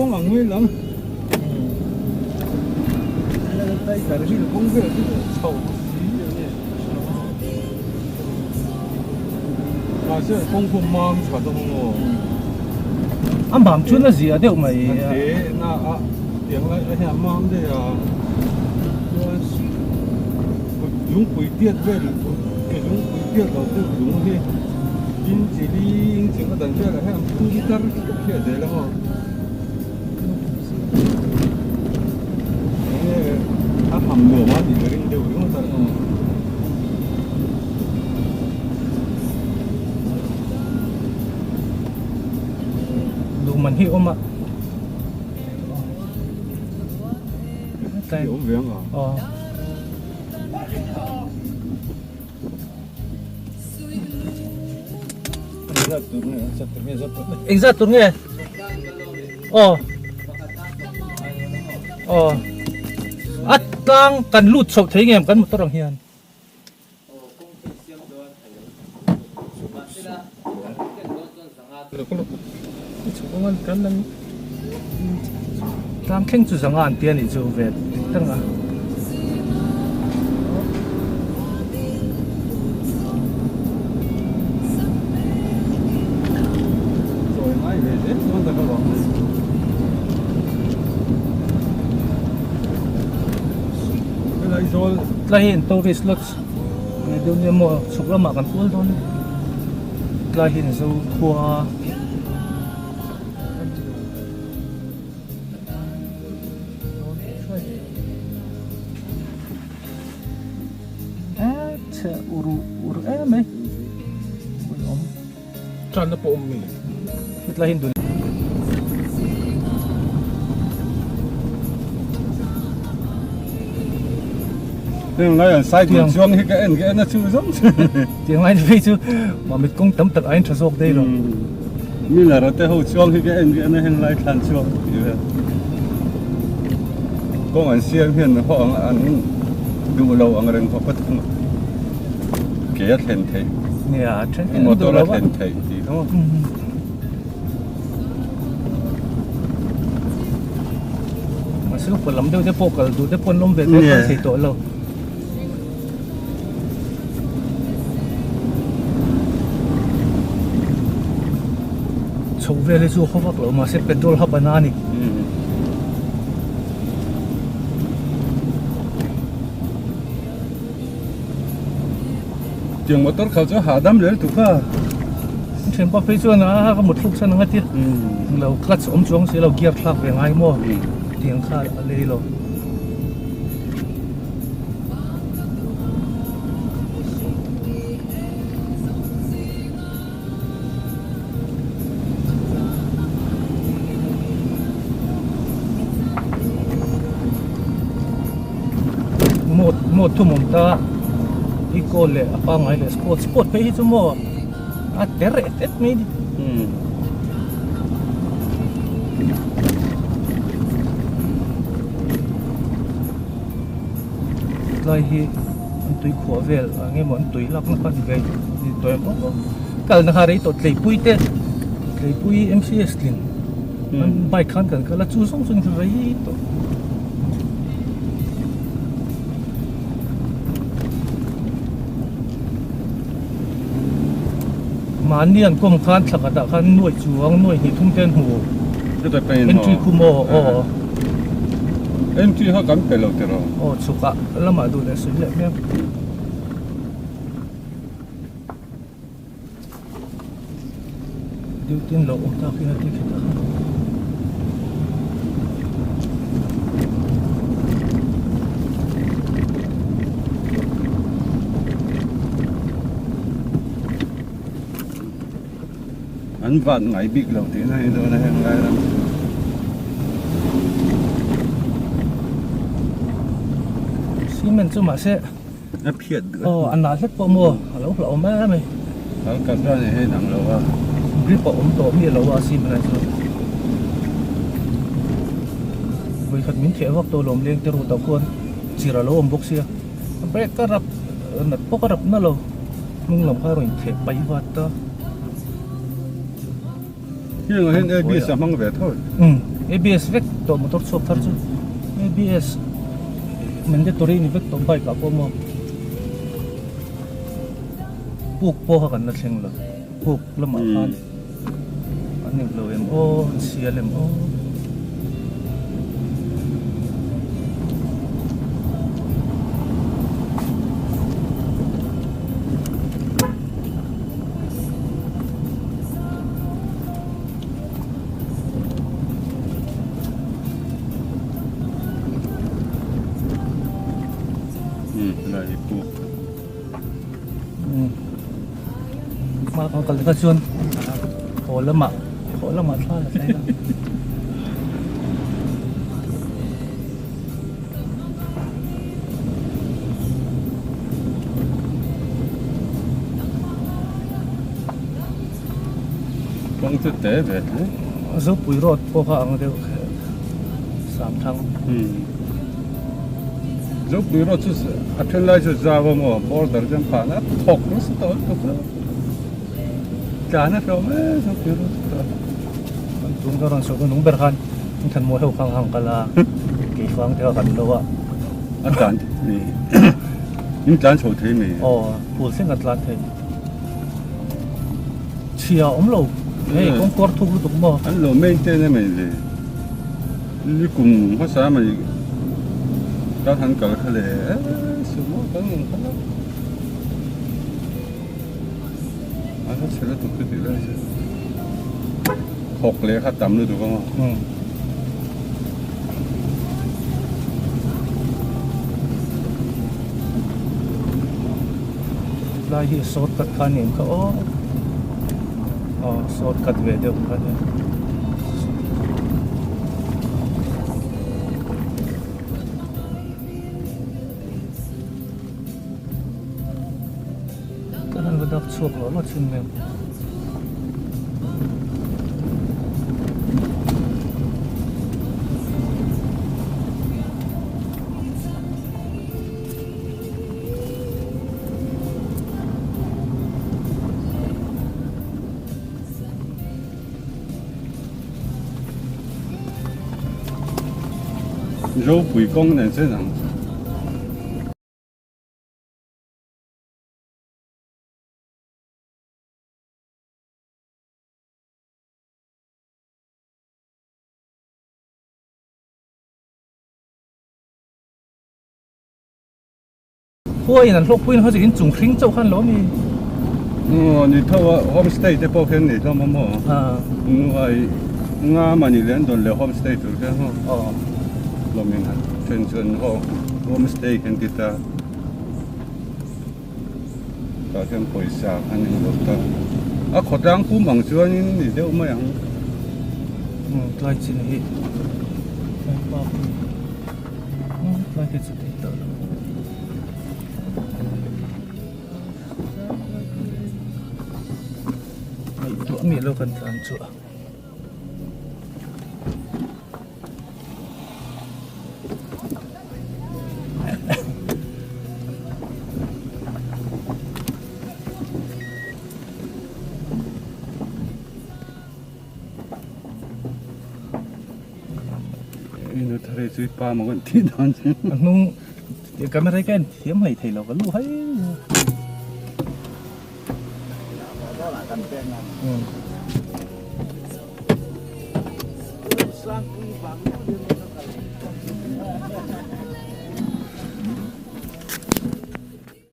không là nguy lắm. Đây cái gì là công việc thì xấu xí vậy. mà sẽ công phu mang cả đó không? Anh bảo chuyện là gì à? Đều mày. Thế na à, tiếng lại là nhà mang đây à. Dùng quỷ tiết về cái dùng quỷ tiết đầu tư dùng đi. In chỉ đi in chỉ có đàn chơi là hàng tu guitar cái đấy là không? hầm lửa mà thì cái đều đúng không? Đủ mình hiểu mà. Hiểu việc à? Exato nghe. At lang kan lut so thấy nghe kan một torang hiền. Chúng kan lang tam keng chu zanga an tian ni chu ve tang a. Rồi mai về Tết con ta có bỏ. Lahin tourist lots dunia mo sukra makan pul don lahin zo khua uru me Chan na po umi. lahin dun Tiếng nói là sai tiếng chuông thì cái nó chưa giống. tiếng lai về chứ mà mình cũng tấm tật anh cho dọc đây rồi như là nó tới hậu chuông thì cái nó hiện lại thành chuông. Có anh xem hiện họ anh đủ lâu anh đang học bất không? Kế hiện thế. nè trên Một tôi là hiện thế thì đúng không? mà sự phần lắm đâu để phục đủ để phần lông về để thấy tội lâu chụp về lấy chú không bắt lâu mà sẽ petrol hấp banana Tiếng motor khâu cho hạ đâm lên tụi ta. trên bao phê chuan á có một lúc sau nó tiệt lâu cắt ống chuông sẽ lâu gear khác về ngay mua tiếng khá là lê lâu một thu mồm ta đi cô lệ apa ngay lệ sport phê chứ mua à teret mấy đi lại hi tụi khổ về nghe món tụi lắc nó còn về thì tụi em có cái nó hay tụi lấy pui MCS liền mình bài khăn cần cái là chú sống xuống cái đấy tụi mà niên công khăn thật là khăn nuôi chuồng nuôi thì thông tin hồ cái tay bên truy kumo em truy họ cắm phải lâu rồi chú cả là mà đồ để xử lý em điều tiên lộ ta khi nó đi kita anh vặn ngày bị lâu thế này rồi này hàng ngày lắm. xí mình chú mà sẽ Nó phiền nữa. anh nói hết bộ mua lâu lâu mấy mày Nó cầm ra này hay nặng lâu à. grip bộ tổ mi lâu à xí mình này rồi với phần miếng thẻ hoặc tổ lồng lên từ tàu quân chỉ là lâu bốc xia break cái rập nát bốc cái rập nó lâu nung lòng khai rồi thẻ bay vào ta Nhưng mà hiện đi sao mang về thôi. ABS vek to motor shop thar chu ABS mandatory ni vek to bike ko mo puk po ha kan na thleng lo puk lama khan anim lo em o CLM o lại phụ mà còn cần cái chuồn khổ lắm mà sao là thế đó không thực tế về thế giúp bụi rột po hàng đều sám thăng giúp bữa đó chứ à trên lại chứ ra vào mà border chân phá nó thọc nó sẽ tới được cả nó phải mấy giúp bữa đó chúng ta đang sống nung berhan thành mua heo khang hang kala kỳ phang theo gần đâu ạ anh đàn này những đàn sầu thế này phụ sinh ngặt lan thế chia lâu hey con cor thu được mà anh lo maintain này mình đi cùng phát sáng mà đã thành cả cái này số một cái gì đó anh sẽ là tụi cái gì đấy học lẽ khá tầm nữa được không lại hi sốt cắt khăn niệm có sốt cắt về được cái này cái này vẫn đang suộc nó là chân mềm dấu bụi công này sẽ rằng Ôi, nó lúc quên họ chỉ in trùng khinh châu khăn lắm mi.你透过 homestay 这包片你知道吗？我嘛你连到了 homestay 做嘅吼。เรามีนะเชิญเขาโฮมสเตย์กันที่ตาก็เช่นปอยสาอันนี้ก็ตาขอดังผู้มังชวนนี่เดี๋ยวไม่ยังใกล้จริงเหรอใกล้ที่สุดแล้วไม่ตัวมีโลกันทางชัวนี่ทะเลสุดปลามันที่นั่นสินุ่งเดี๋ยวกันไม่ได้กันเทียมให้ไทยเราก็รู้ให้สร้าง